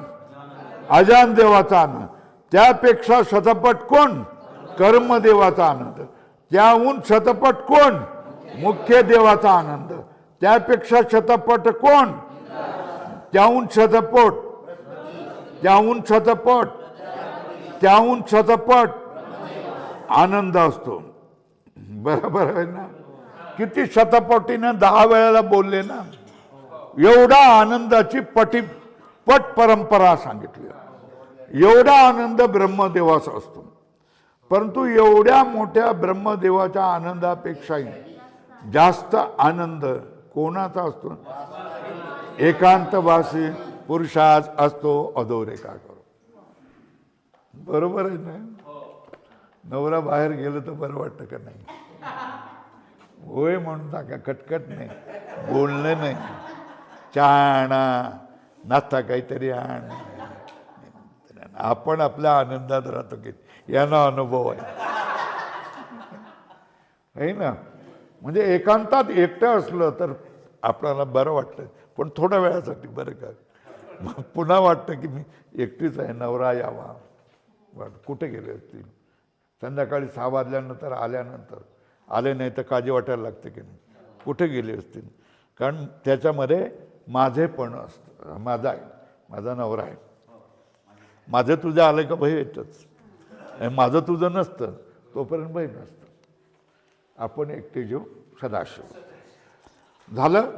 अजान देवाचा आनंद. त्यापेक्षा शतपट कोण, कर्मदेवाचा आनंद. त्याहून शतपट कोण, मुख्य देवाचा आनंद. त्यापेक्षा शतपट कोण, त्याहून शतपट, त्याहून शतपट, त्याहून शतपट आनंद असतो. बरोबर आहे ना. किती शतपटीने 10 वेळेला बोलले ना. एवढा आनंदाची पट परंपरा सांगितली. एवढा आनंद ब्रह्मदेवाचा असतो. परंतु एवढ्या मोठ्या ब्रह्मदेवाच्या आनंदापेक्षाही जास्त आनंद कोणाचा असतो, एकांतवासी पुरुषाच असतो अधोरेखा करो. बरोबर आहे ना. नवरा बाहेर गेलं तर बरं वाटतं का नाही, होय म्हणून टाका, कटकट नाही, बोलणं नाही, चहा आणा, नाश्ता काहीतरी आण, आपण आपल्या आनंदात राहतो की यांना अनुभव आहे ना. म्हणजे एकांतात एकटं असलं तर आपल्याला बरं वाटतं, पण थोड्या वेळासाठी बरं का. मग पुन्हा वाटतं की मी एकटीच आहे, नवरा यावा, कुठे गेले असतील, संध्याकाळी 6 वाजल्यानंतर आल्यानंतर आले नाही तर काळजी वाटायला लागते की नाही, कुठे गेले असतील. कारण त्याच्यामध्ये माझेपण असतं, माझा आहे, माझा नवरा आहे. माझं तुझं आलं का भय येतच, माझं तुझं नसतं तोपर्यंत भय नसतं. आपण एकटे जीव सदाशिव झालं.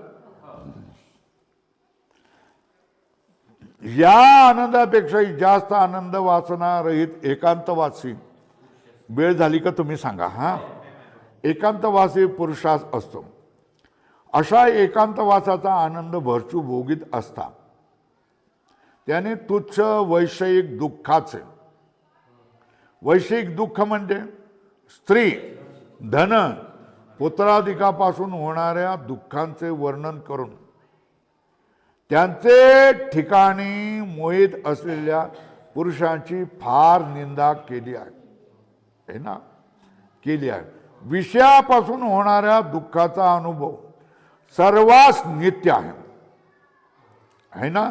या आनंदापेक्षाही जास्त आनंद वासना रहित एकांतवासी वेळ झाली का तुम्ही सांगा. हा, एकांतवासी पुरुषास असतो. अशा एकांतवासाचा आनंद भरचू भोगीत असता त्याने तुच्छ वैषयिक दुःखाचे, वैषयिक दुःख म्हणजे स्त्री, धन, पुत्राधिकापासून होणाऱ्या दुःखांचे वर्णन करून त्यांचे ठिकाणी मोहित असलेल्या पुरुषांची फार निंदा केली आहे ना, केली आहे. विषयापासून होणाऱ्या दुःखाचा अनुभव सर्वांस नित्य आहे ना,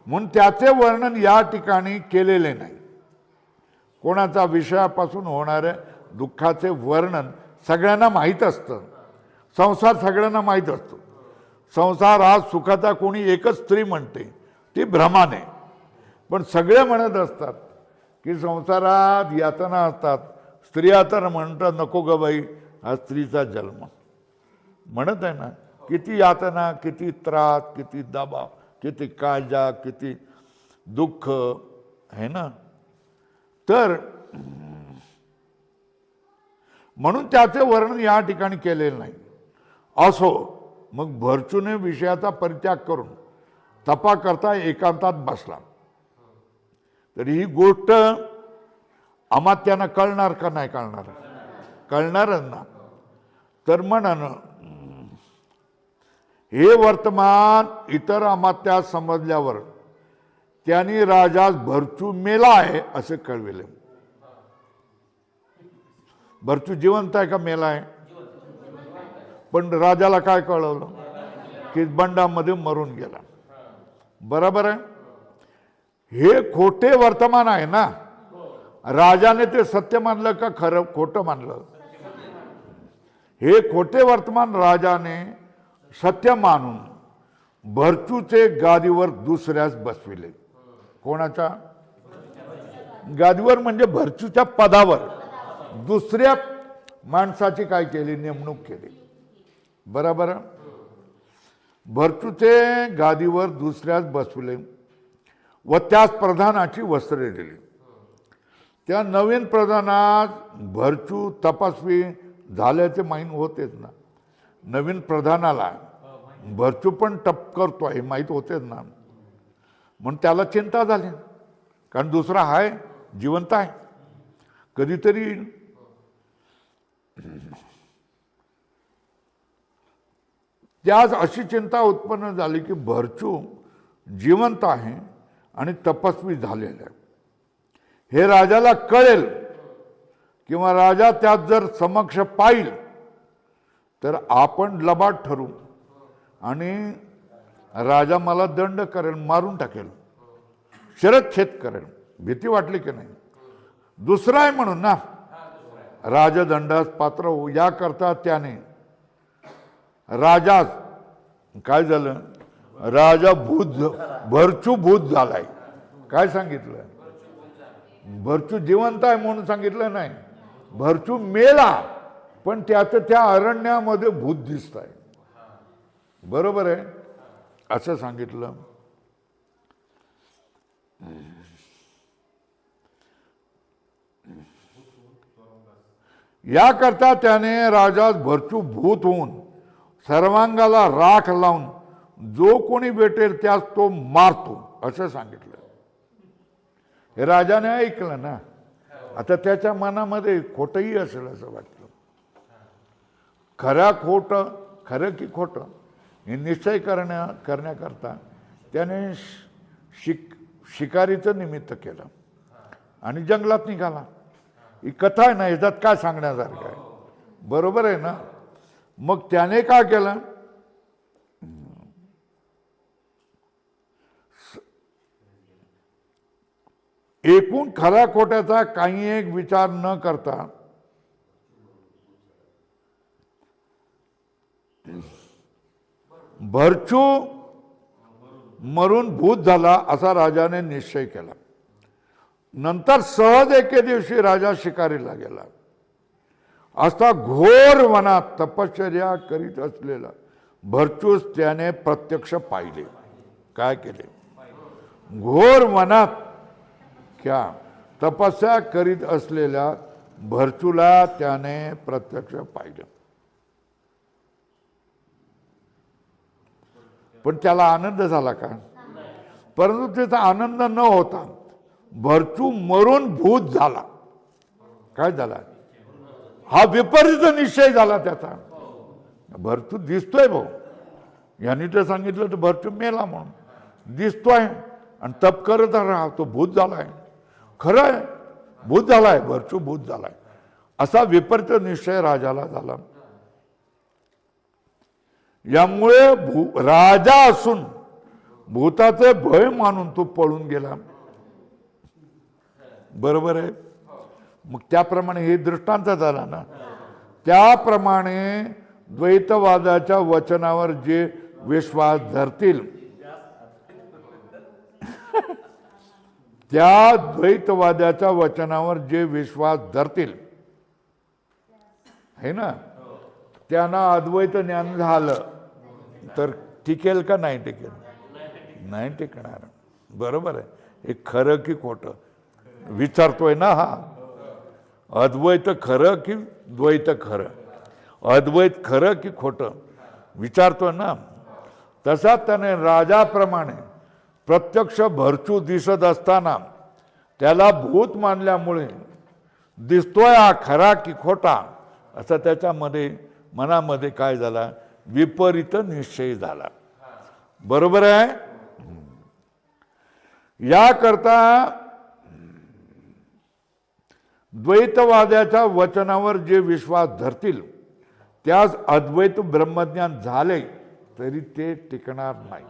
म्हणून त्याचे वर्णन या ठिकाणी केलेले नाही. कोणाचा विषयापासून होणाऱ्या दुःखाचे वर्णन सगळ्यांना माहीत असतं. संसार सगळ्यांना माहीत असतो. संसार हा सुखाचा कोणी एकच स्त्री म्हणते, ती भ्रमाने. पण सगळे म्हणत असतात की संसारात यातना असतात. स्त्रिया तर म्हणतात नको ग बाई, हा स्त्रीचा जन्म. म्हणत आहे ना, किती यातना, किती त्रास, किती दबाव, किती काळजा, किती दुःख आहे ना. तर म्हणून त्याचे वर्णन या ठिकाणी केलेलं नाही. असो मग भरचूने विषयाचा परित्याग करून तपा करता एकांतात बसला तर ही गोष्ट अमात्यांना कळणार का नाही कळणार? कळणारच ना. तर म्हणान हे वर्तमान इतर अमात्यास समजल्यावर त्यांनी राजास भरचू मेला आहे असे कळविले. भरचू जिवंत आहे का मेला आहे? पण राजाला काय कळवलं की बंडामध्ये मरून गेला. बरोबर आहे. हे खोटे वर्तमान आहे ना. राजाने ते सत्य मानलं का खरं खोटं मानलं? हे खोटे वर्तमान राजाने सत्य मानून भरचूचे गादीवर दुसऱ्यास बसविले. कोणाच्या गादीवर? म्हणजे भरचूच्या पदावर दुसऱ्या माणसाची काय केली? नेमणूक केली. बरोबर. भरचूचे गादीवर दुसऱ्यास बसविले व त्यास प्रधानाची वस्त्रे दिली. त्या नवीन प्रधानात भरचू तपस्वी झाल्याचे माहीत होतेच ना. नवीन प्रधानाला भरचू पण तप करतो हे माहीत होतेच ना. म्हणून त्याला चिंता झाली, कारण दुसरा आहे जिवंत आहे, कधीतरी त्यास अशी चिंता उत्पन्न झाली की भरचू जिवंत आहे आणि तपस्वी झालेला आहे. हे राजाला कळेल किंवा राजा त्यात जर समक्ष पाहिल तर आपण लबाड ठरू आणि राजा मला दंड करेल, मारून टाकेल, शिरच्छेद करेल. भीती वाटली की नाही? दुसरा आहे म्हणून ना राजदंडास पात्र होऊ. याकरता त्याने राजास काय झालं? राजा भरचू भूत झालाय. काय सांगितलं? भरचू जिवंत आहे म्हणून सांगितलं नाही. भरचू मेला पण त्याचं त्या अरण्यामध्ये भूत दिसत आहे. बरोबर आहे असं सांगितलं. याकरता त्याने राजास भरचू भूत होऊन सर्वांगाला राख लावून जो कोणी भेटेल त्यास तो मारतो असं सांगितलं. हे राजाने ऐकलं ना. आता त्याच्या मनामध्ये खोटंही असेल असं वाटलं. खरं की खोटं हे निश्चय करण्याकरता त्याने शिकारीचं निमित्त केलं. आणि जंगलात निघाला. ही कथा आहे ना, ह्याच्यात काय सांगण्यासारखं आहे? बरोबर आहे ना? मग त्याने काय केलं? एकूण खऱ्या खोट्याचा काही एक विचार न करता भरचू मरून भूत झाला असा राजाने निश्चय केला. नंतर सहज एके दिवशी राजा शिकारीला गेला असता घोर वनात तपश्चर्या करीत असलेला भरचूस त्याने प्रत्यक्ष पाहिले. काय केले? घोर वनात क्या तपस्या करीत असलेल्या भरचूला त्याने प्रत्यक्ष पाहिलं. पण त्याला आनंद झाला का? परंतु त्याचा आनंद न होता भरचू मरून भूत झाला. काय झाला? हा विपरीत निश्चय झाला त्याचा. भरचू दिसतोय भाऊ, यांनी तर सांगितलं तर भरचू मेला म्हणून दिसतोय आणि तप करत राहा, तो भूत झालाय. खरं आहे, भूत झालाय, भरचू भूत झालाय. असा विपरीत निश्चय राजाला झाला. यामुळे राजा असून भूताचे भय मानून तो पळून गेला. बरोबर आहे? मग त्याप्रमाणे हे दृष्टांत झाला ना. त्याप्रमाणे द्वैतवादाच्या वचनावर जे विश्वास धरतील त्या द्वैतवादाच्या वचनावर जे विश्वास धरतील है ना, त्यांना अद्वैत ज्ञान झालं तर टिकेल का नाही टिकेल? नाही टिकणार. बरोबर आहे? हे खरं की खोटं विचारतोय ना हा. अद्वैत खरं की द्वैत खरं, अद्वैत खरं की खोटं विचारतोय ना. तसा त्याने राजाप्रमाणे प्रत्यक्ष भरचू दिसत असताना त्याला भूत मानल्यामुळे दिसतोय हा खरा की खोटा असं त्याच्यामध्ये मनामध्ये काय झाला? विपरीत निश्चय झाला. बरोबर आहे? याकरता द्वैतवादाच्या वचनावर जे विश्वास धरतील त्यास अद्वैत ब्रह्मज्ञान झाले तरी ते टिकणार नाही.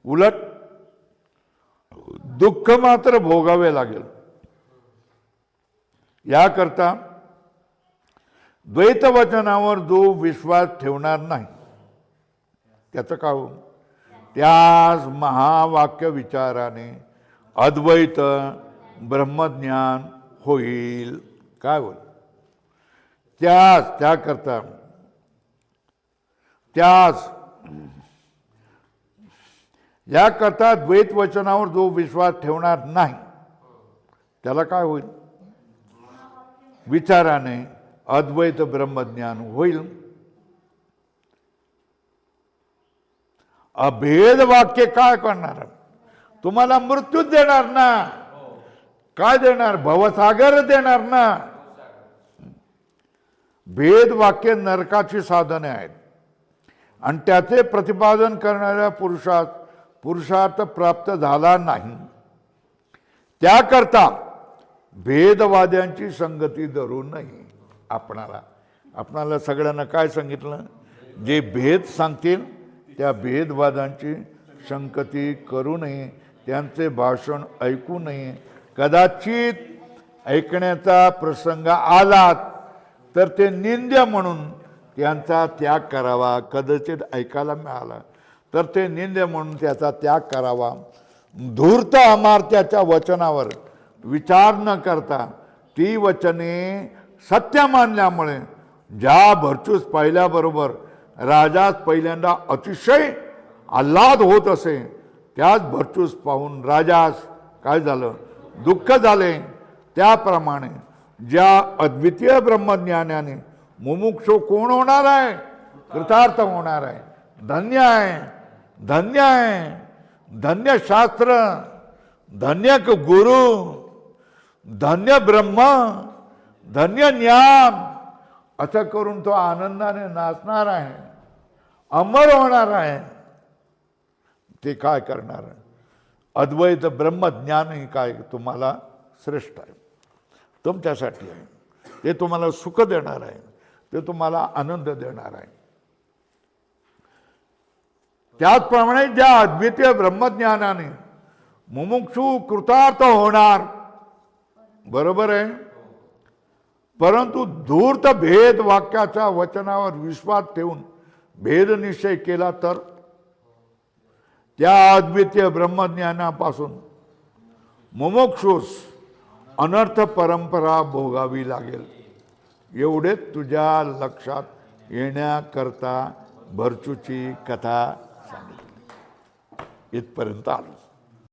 उलट दुःख मात्र भोगावे लागेल. याकरता द्वैतवचनावर जो विश्वास ठेवणार नाही त्याचं काय हो? त्यास महावाक्य विचाराने अद्वैत ब्रह्मज्ञान होईल. काय होईल? त्याकरता याकरता द्वैत वचनावर जो विश्वास ठेवणार नाही त्याला काय होईल? विचाराने अद्वैत ब्रह्मज्ञान होईल. अभेद वाक्य काय करणार? तुम्हाला मृत्यूच देणार ना. काय देणार? भवसागर देणार ना. भेद वाक्य नरकाची साधने आहेत आणि त्याचे प्रतिपादन करणाऱ्या पुरुषार्थ प्राप्त झाला नाही. त्याकरता भेदवाद्यांची संगती धरू नये. आपणाला सगळ्यांना काय सांगितलं? जे भेद सांगतील त्या भेदवादांची संगती करू नये, त्यांचे भाषण ऐकू नये. कदाचित ऐकण्याचा प्रसंग आला तर ते निंद्य म्हणून त्यांचा त्याग करावा. कदाचित ऐकायला मिळाला तर ते निंद्य म्हणून त्याचा त्याग करावा. धूर्त अमार्त्याच्या वचनावर विचार न करता ती वचने सत्य मानल्यामुळे ज्या भरचूस पाहिल्याबरोबर राजास पहिल्यांदा अतिशय आल्हाद होत असे त्याच भरचूस पाहून राजास काय झालं? दुःख झाले. त्याप्रमाणे ज्या अद्वितीय ब्रह्मज्ञानाने मुमुक्षु कोण होणार आहे? कृतार्थ होणार आहे. धन्य आहे, धन्य आहे, धन्य शास्त्र, धन्य गुरु, धन्य ब्रह्म, धन्य ज्ञान असं करून तो आनंदाने नाचणार आहे, अमर होणार आहे. ते काय करणार? अद्वैत ब्रह्मज्ञान ही काय तुम्हाला श्रेष्ठ आहे, तुमच्यासाठी आहे, ते तुम्हाला सुख देणार आहे, ते तुम्हाला आनंद देणार आहे. त्याचप्रमाणे ज्या अद्वितीय ब्रह्मज्ञानाने मुमुक्षू कृतार्थ होणार, बरोबर आहे, परंतु धूर्त भेद वाक्याच्या वचनावर विश्वास ठेवून भेद निश्चय केला तर त्या अद्वितीय ब्रह्मज्ञानापासून मुमुक्षूस अनर्थ परंपरा भोगावी लागेल. एवढे तुझ्या लक्षात येण्याकरता भरचूची कथा सांगितली. इथपर्यंत आलो.